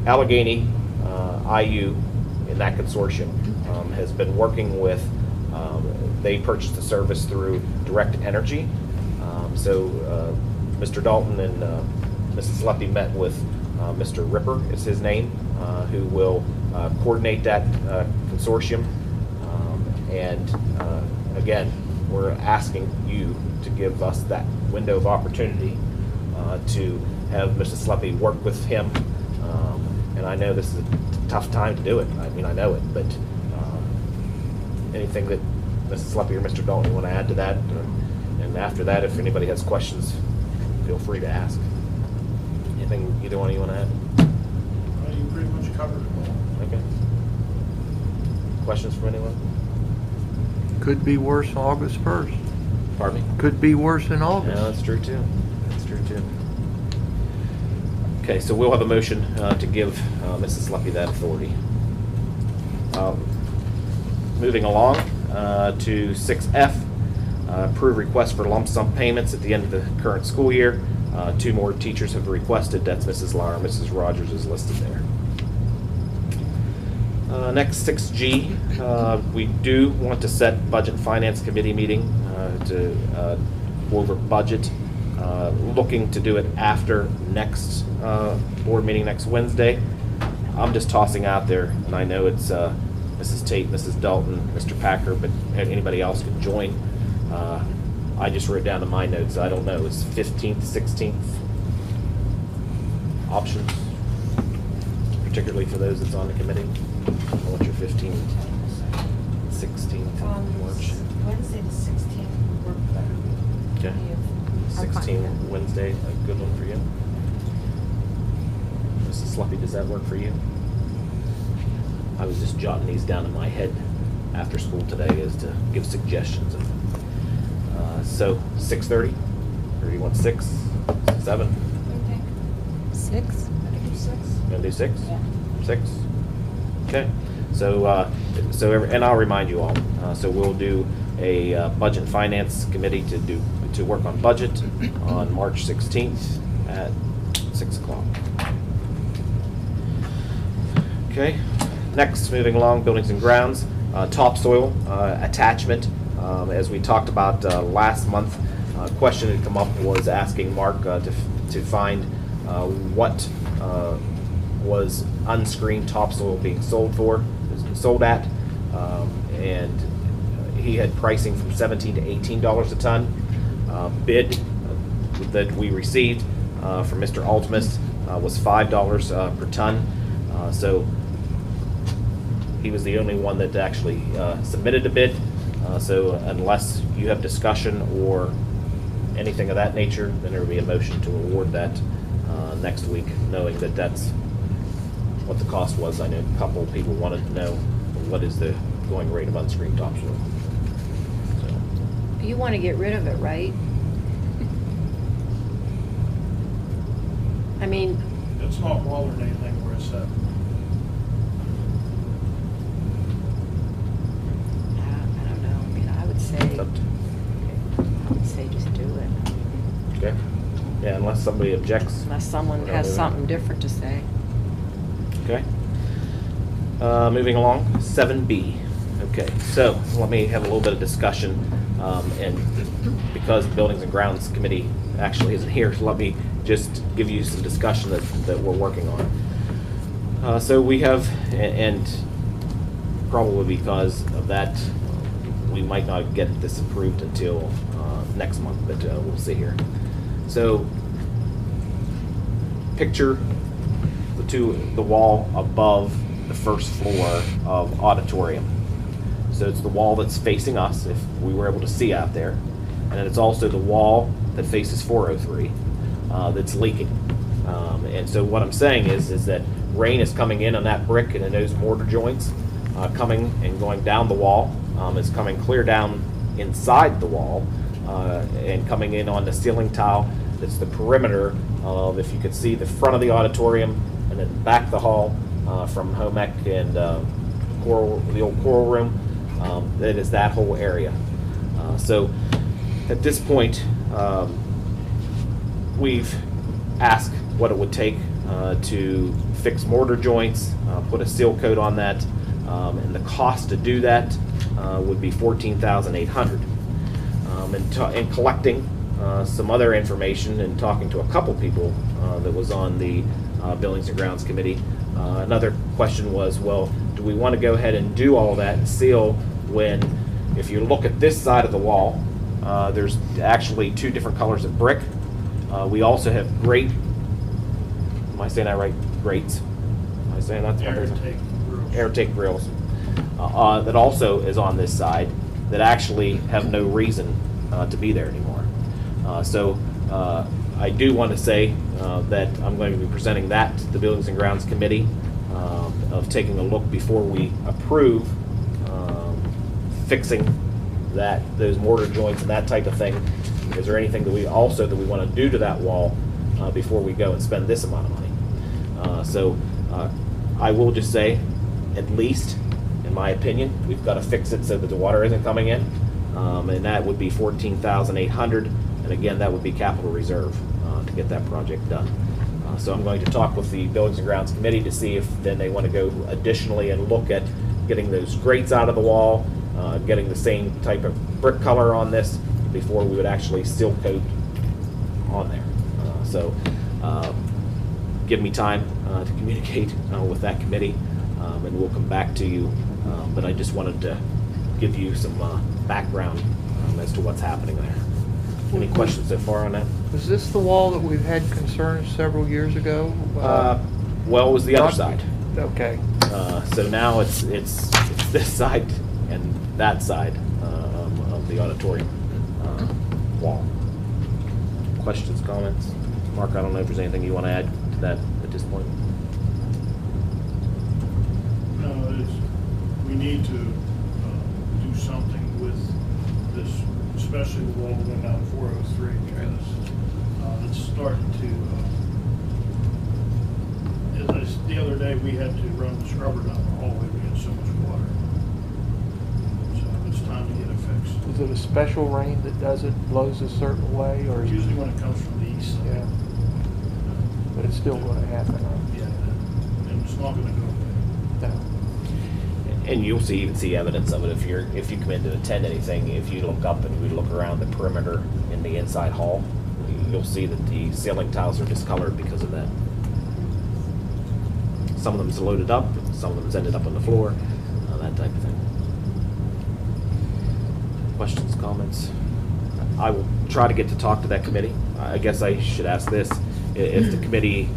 Allegheny IU in that consortium has been working with, they purchased the service through Direct Energy. So Mr. Dalton and Mrs. Leppy met with Mr. Ripper is his name, who will coordinate that consortium. And again, we're asking you to give us that window of opportunity to have Mrs. Leppy work with him. And I know this is a tough time to do it. I mean, I know it, but anything that Mrs. Leppy or Mr. Dalton want to add to that? And after that, if anybody has questions, feel free to ask. Anything either one of you want to add? Well, you pretty much covered it all. Okay. Questions from anyone? Could be worse August 1st. Pardon me? Could be worse in August. Yeah, that's true too. That's true too. Okay, so we'll have a motion to give Mrs. Leppy that authority. Moving along to 6F, approve request for lump sum payments at the end of the current school year. 2 more teachers have requested. That's Mrs. Lauer. Mrs. Rogers is listed there. Next, 6G, we do want to set Budget and Finance Committee meeting to go over budget. Looking to do it after next board meeting next Wednesday. I'm just tossing out there, and I know it's Mrs. Tate, Mrs. Dalton, Mr. Packer, but anybody else can join. I just wrote down in my notes, I don't know, it's 15th, 16th options, particularly for those that's on the committee. What's your 15th, 16th March? Wednesday the 16th would work better. Okay. I'm fine 16 with Wednesday, a good one for you. Mrs. Sluppy, does that work for you? I was just jotting these down in my head after school today as to give suggestions. So 6:30, or do you want 6, 7? 6? Gonna do 6? Yeah. 6? Okay. So, and I'll remind you all. So we'll do a budget and finance committee to work on budget on March 16th at 6 o'clock. Okay. Next, moving along, buildings and grounds, topsoil attachment. As we talked about last month, a question that had come up was asking Mark to find what was unscreened topsoil being sold at, and he had pricing from $17 to $18 a ton. Bid that we received from Mr. Altimus was $5 per ton. So he was the only one that actually submitted a bid. So unless you have discussion or anything of that nature, then there will be a motion to award that next week, knowing that that's what the cost was. I know a couple of people wanted to know what is the going rate of unscreened topsoil. So, You want to get rid of it, right? I mean, It's not bothering anything where it's at. I don't know. I mean, I would say just do it, okay. Yeah, unless somebody objects. unless someone has something different to say. Okay. Moving along, 7B. Okay, so let me have a little bit of discussion, and because the Buildings and Grounds Committee actually isn't here, so let me just give you some discussion that we're working on. So we have, and probably because of that, we might not get this approved until next month, but we'll see here. So picture the wall above the first floor of auditorium. So it's the wall that's facing us, if we were able to see out there, and then it's also the wall that faces 403 that's leaking. And so what I'm saying is that rain is coming in on that brick and in those mortar joints, coming and going down the wall. It's coming clear down inside the wall and coming in on the ceiling tile. That's the perimeter of, if you could see, the front of the auditorium and then back the hall from home ec and the old choral room. That is that whole area. So at this point, we've asked what it would take to fix mortar joints, put a seal coat on that, and the cost to do that would be $14,800. And collecting some other information and talking to a couple people that was on the Buildings and Grounds Committee, another question was, well, do we want to go ahead and do all that and seal when, if you look at this side of the wall, there's actually two different colors of brick. We also have grate, am I saying that right? Grates? Am I saying that? Air take grills. That also is on this side that actually have no reason to be there anymore. So I do want to say that I'm going to be presenting that to the Buildings and Grounds Committee of taking a look before we approve fixing those mortar joints and that type of thing. Is there anything that we want to do to that wall before we go and spend this amount of money? So I will just say, at least in my opinion, we've got to fix it so that the water isn't coming in, and that would be $14,800, and again, that would be capital reserve to get that project done. So I'm going to talk with the Buildings and Grounds Committee to see if then they want to go additionally and look at getting those grates out of the wall, getting the same type of brick color on this before we would actually seal coat on there. So give me time to communicate with that committee, and we'll come back to you. But I just wanted to give you some background as to what's happening there. Any questions so far on that? Is this the wall that we've had concerns several years ago? Well, it was the other side. Okay. So now it's this side and that side of the auditorium wall. Questions, comments? Mark, I don't know if there's anything you want to add to that at this point. No, we need to do something with this, especially the wall going down 403, because it's starting to, the other day we had to run the scrubber down the hallway, we had so much water. So it's time to get it fixed. Is it a special rain that does it, blows a certain way, or? Usually when it comes from the east side. Yeah. But it's still going to happen, huh? Yeah, and it's not going to go away. No. And you'll even see evidence of it if you come in to attend anything. If you look up and we look around the perimeter in the inside hall, you'll see that the ceiling tiles are discolored because of that. Some of them's loaded up, some of them's ended up on the floor, that type of thing. Questions, comments? I will try to get to talk to that committee. I guess I should ask this: if the committee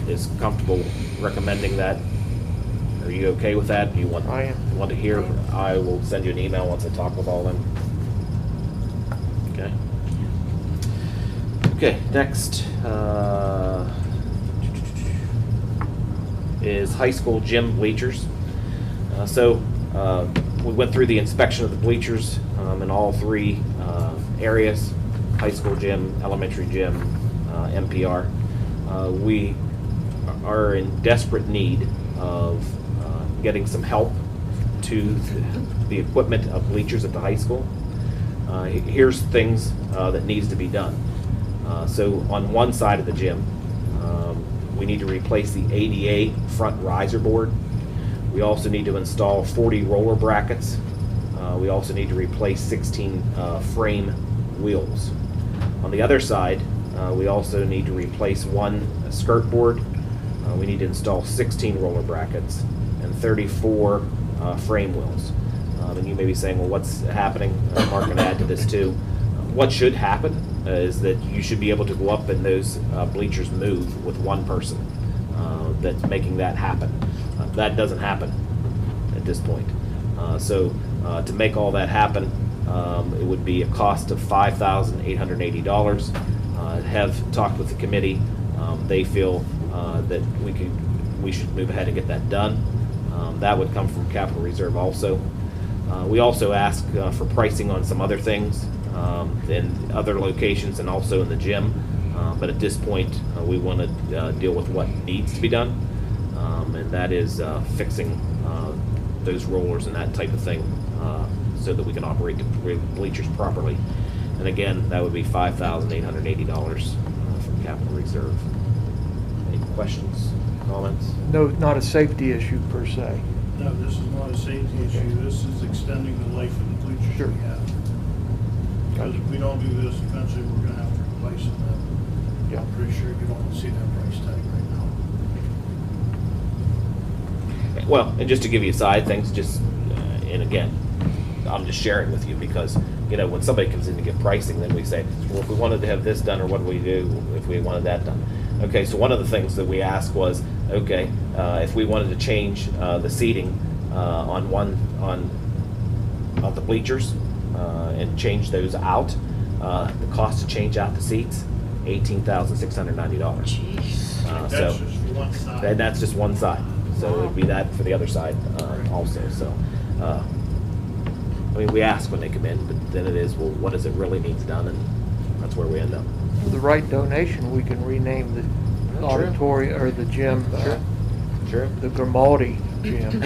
is comfortable recommending that, are you okay with that? Do you want? I am. Want to hear? I will send you an email once I talk with all of them. Okay. Okay. Next is high school gym bleachers. We went through the inspection of the bleachers in all three areas: high school gym, elementary gym, MPR. We are in desperate need of getting some help to the equipment of bleachers at the high school. Here's things that needs to be done. So on one side of the gym, we need to replace the ADA front riser board. We also need to install 40 roller brackets. We also need to replace 16 frame wheels. On the other side, we also need to replace one skirt board. We need to install 16 roller brackets and 34 frame wheels. And you may be saying, well, what's happening? Mark can add to this too. What should happen is that you should be able to go up and those bleachers move with one person that's making that happen. That doesn't happen at this point. So to make all that happen, it would be a cost of $5,880. Have talked with the committee. They feel that we should move ahead and get that done. That would come from capital reserve also. We also ask for pricing on some other things in other locations and also in the gym. But at this point, we want to deal with what needs to be done, and that is fixing those rollers and that type of thing so that we can operate the bleachers properly. And again, that would be $5,880 from capital reserve. Questions, comments? No, not a safety issue per se. No, this is not a safety issue. This is extending the life of the bleachers Sure. we have. Because if we don't do this, eventually we're gonna have to replace them. Yeah. I'm pretty sure you don't see that price tag right now. Well, and just to give you side things, just, and again, I'm just sharing with you because, you know, when somebody comes in to get pricing, then we say, well, if we wanted to have this done, or what do we do if we wanted that done? Okay, so one of the things that we asked was, okay, if we wanted to change the seating on the bleachers and change those out, the cost to change out the seats, $18,690. That's So, just for one side. and that's just one side. So it'd be that for the other side also. So, I mean, we ask when they come in, but then it is, well, what does it really needs done? And that's where we end up. For the right donation, we can rename the True. auditorium, or the gym, Sure. the Grimaldi gym.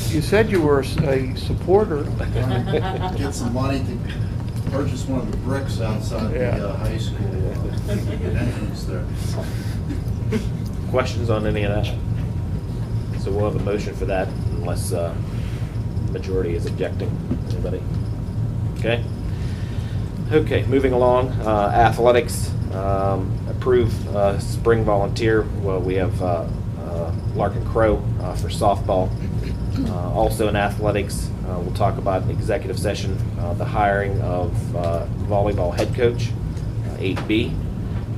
You said you were a supporter. Get some money to purchase one of the bricks outside Yeah. the high school entrance there. Questions on any of that? So we'll have a motion for that unless majority is objecting. Anybody? Okay. Okay, moving along. Athletics, approve spring volunteer. Well, we have Larkin Crow for softball. Also in athletics, we'll talk about an executive session, the hiring of volleyball head coach, 8B.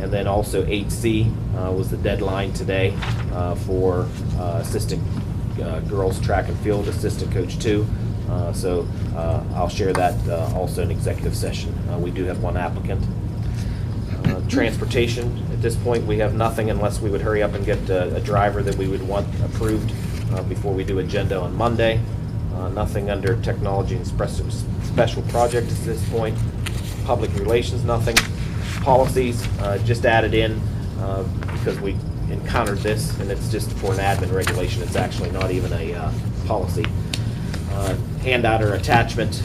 And then also 8C was the deadline today for assistant girls track and field assistant coach 2. So I'll share that also in executive session. We do have one applicant. Transportation, at this point, we have nothing unless we would hurry up and get a driver that we would want approved before we do agenda on Monday. Nothing under technology and special projects at this point. Public relations, nothing. Policies, just added in because we encountered this, and it's just for an admin regulation. It's actually not even a policy. Handout or attachment,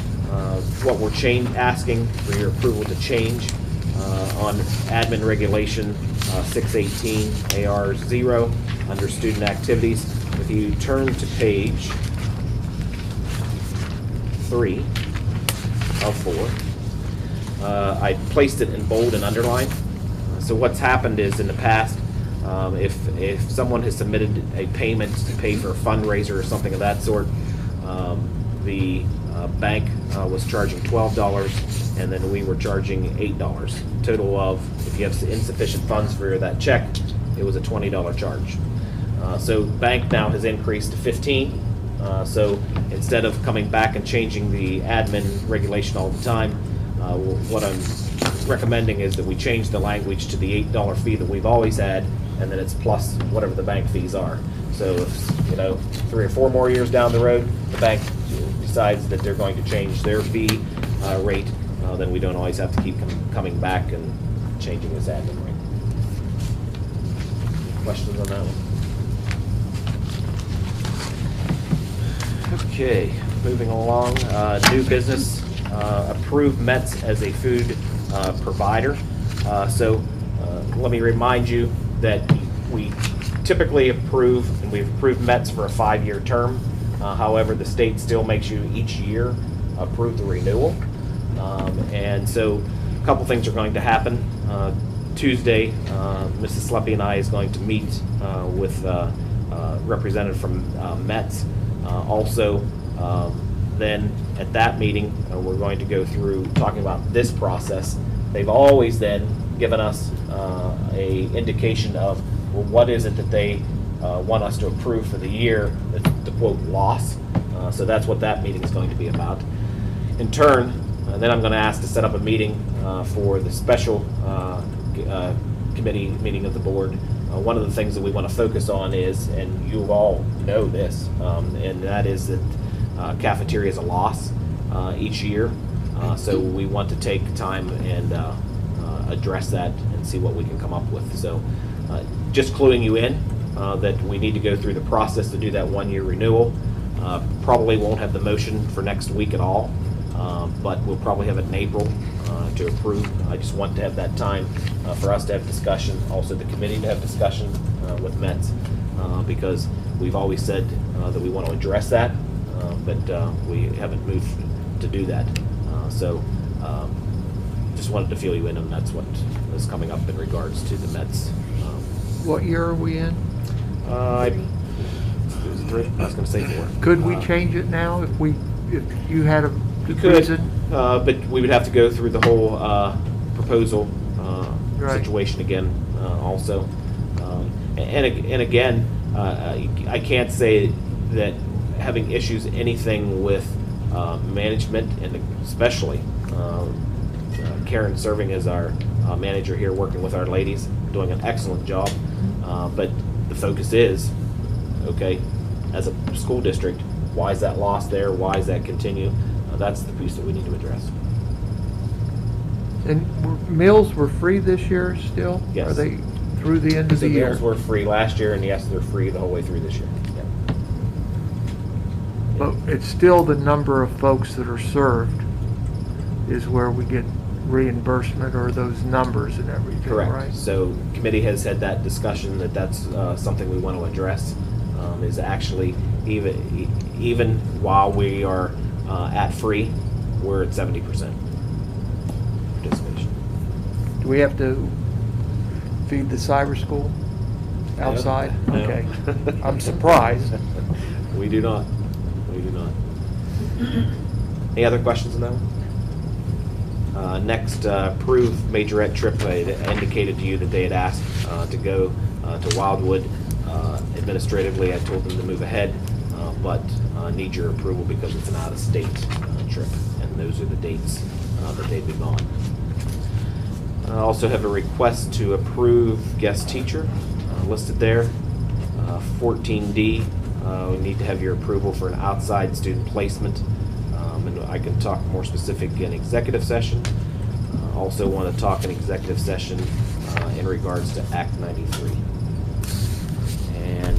what we're asking for your approval to change on admin regulation 618 AR 0 under student activities. If you turn to page 3 of 4, I placed it in bold and underlined. So what's happened is in the past, if someone has submitted a payment to pay for a fundraiser or something of that sort, the bank was charging $12, and then we were charging $8. Total of, if you have insufficient funds for that check, it was a $20 charge. So bank now has increased to $15. So instead of coming back and changing the admin regulation all the time, what I'm recommending is that we change the language to the $8 fee that we've always had, and then it's plus whatever the bank fees are. So if, 3 or 4 more years down the road, the bank decides that they're going to change their fee rate, then we don't always have to keep coming back and changing this admin rate. Questions on that one? Okay, moving along, new business, approve Mets as a food provider. So let me remind you that we typically approve, and we've approved Mets for a 5-year term. However, the state still makes you each year approve the renewal. And so a couple things are going to happen. Tuesday, Mrs. Sleppy and I is going to meet with representative from Mets. Also, then at that meeting, we're going to go through talking about this process. They've always then given us a indication of, well, what is it that they want us to approve for the year, the quote loss. So that's what that meeting is going to be about. In turn, then I'm going to ask to set up a meeting for the special committee meeting of the board. One of the things that we want to focus on is, and you all know this, and that is that cafeteria is a loss each year. So we want to take time and address that and see what we can come up with. So just cluing you in that we need to go through the process to do that 1-year renewal. Probably won't have the motion for next week at all, but we'll probably have it in April to approve. I just want to have that time for us to have discussion, also the committee to have discussion with Mets, because we've always said that we want to address that, but we haven't moved to do that. So just wanted to fill you in, and that's what is coming up in regards to the Mets. What year are we in? It was 3. I was going to say 4. Could we change it now if you had a You could, reason? but we would have to go through the whole proposal Right. situation again also. And again, I can't say that having issues anything with management, and especially Karen serving as our manager here, working with our ladies, doing an excellent job. But the focus is, okay, as a school district, why is that lost there? Why does that continue? That's the piece that we need to address. And meals were free this year still? Yes. Are they through the end of The the year? meals were free last year, and yes, they're free the whole way through this year. Yeah. But it's still the number of folks that are served is where we get reimbursement, or those numbers and everything, Correct. right? So committee has had that discussion that that's something we want to address. Is actually even while we are at free, we're at 70% participation. Do we have to feed the cyber school outside? No. Okay. I'm surprised. We do not. We do not. Any other questions on that one? Next, approved majorette trip. I had indicated to you that they had asked to go to Wildwood. Administratively, I told them to move ahead, but need your approval because it's an out-of-state trip, and those are the dates that they'd be gone. I also have a request to approve guest teacher listed there. 14D, we need to have your approval for an outside student placement, and I can talk more specific in executive session. Also want to talk in executive session in regards to Act 93. And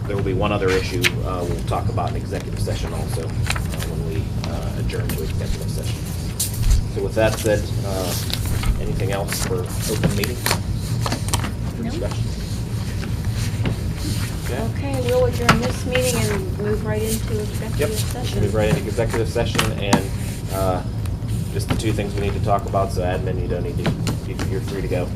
there will be one other issue we'll talk about in executive session also when we adjourn to executive session. So with that said, anything else for open meeting? For No. discussion? Okay, we'll adjourn this meeting and move right into Yep, executive session. move right into executive session, and just the 2 things we need to talk about, so admin, you don't need to, you're free to go.